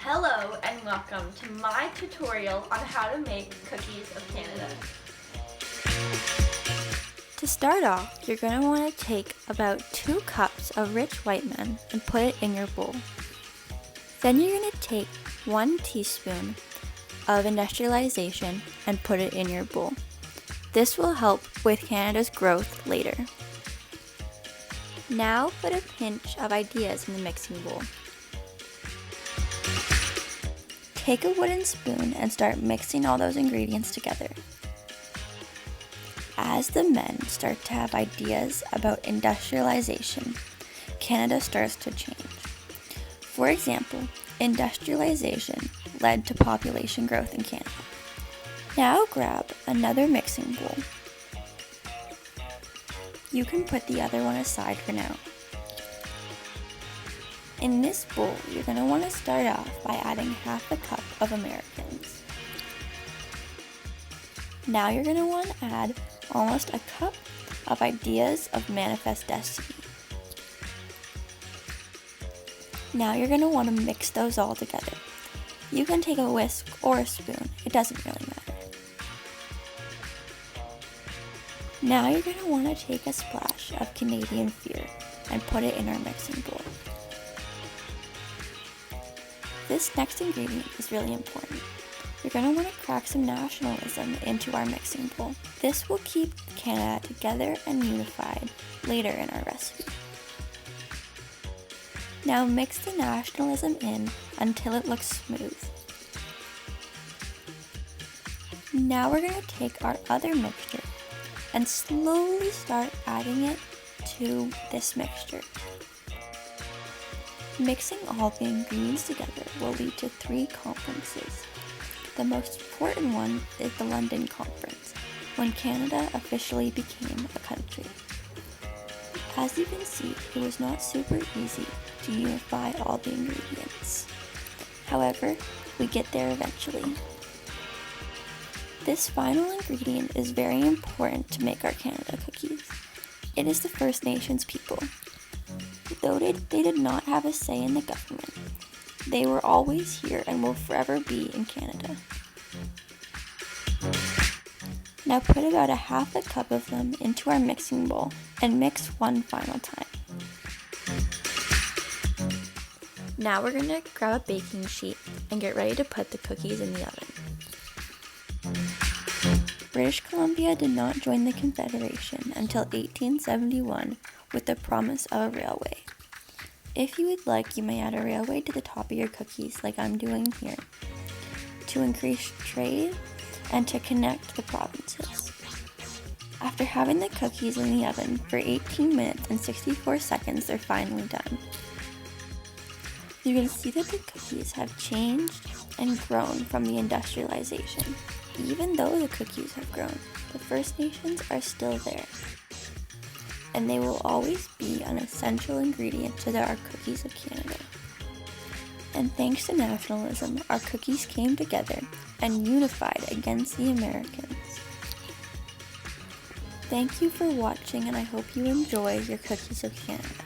Hello and welcome to my tutorial on how to make cookies of Canada. To start off, you're going to want to take about 2 cups of rich white men and put it in your bowl. Then you're going to take 1 teaspoon of industrialization and put it in your bowl. This will help with Canada's growth later. Now put a pinch of ideas in the mixing bowl. Take a wooden spoon and start mixing all those ingredients together. As the men start to have ideas about industrialization, Canada starts to change. For example, industrialization led to population growth in Canada. Now grab another mixing bowl. You can put the other one aside for now. In this bowl, you're going to want to start off by adding half a cup of Americans. Now you're going to want to add almost a cup of ideas of manifest destiny. Now you're going to want to mix those all together. You can take a whisk or a spoon, it doesn't really matter. Now you're going to want to take a splash of Canadian fear and put it in our mixing bowl. This next ingredient is really important. You're going to want to crack some nationalism into our mixing bowl. This will keep Canada together and unified later in our recipe. Now mix the nationalism in until it looks smooth. Now we're going to take our other mixture and slowly start adding it to this mixture. Mixing all the ingredients together will lead to 3 conferences. The most important one is the London Conference, when Canada officially became a country. As you can see, it was not super easy to unify all the ingredients. However, we get there eventually. This final ingredient is very important to make our Canada cookies. It is the First Nations people. Though they did not have a say in the government, they were always here and will forever be in Canada. Now put about a half a cup of them into our mixing bowl and mix one final time. Now we're going to grab a baking sheet and get ready to put the cookies in the oven. British Columbia did not join the Confederation until 1871 with the promise of a railway. If you would like, you may add a railway to the top of your cookies like I'm doing here, to increase trade and to connect the provinces. After having the cookies in the oven for 18 minutes and 64 seconds, they're finally done. You can see that the cookies have changed and grown from the industrialization. Even though the cookies have grown, the First Nations are still there, and they will always be an essential ingredient to our cookies of Canada. And thanks to nationalism, our cookies came together and unified against the Americans. Thank you for watching, and I hope you enjoy your cookies of Canada.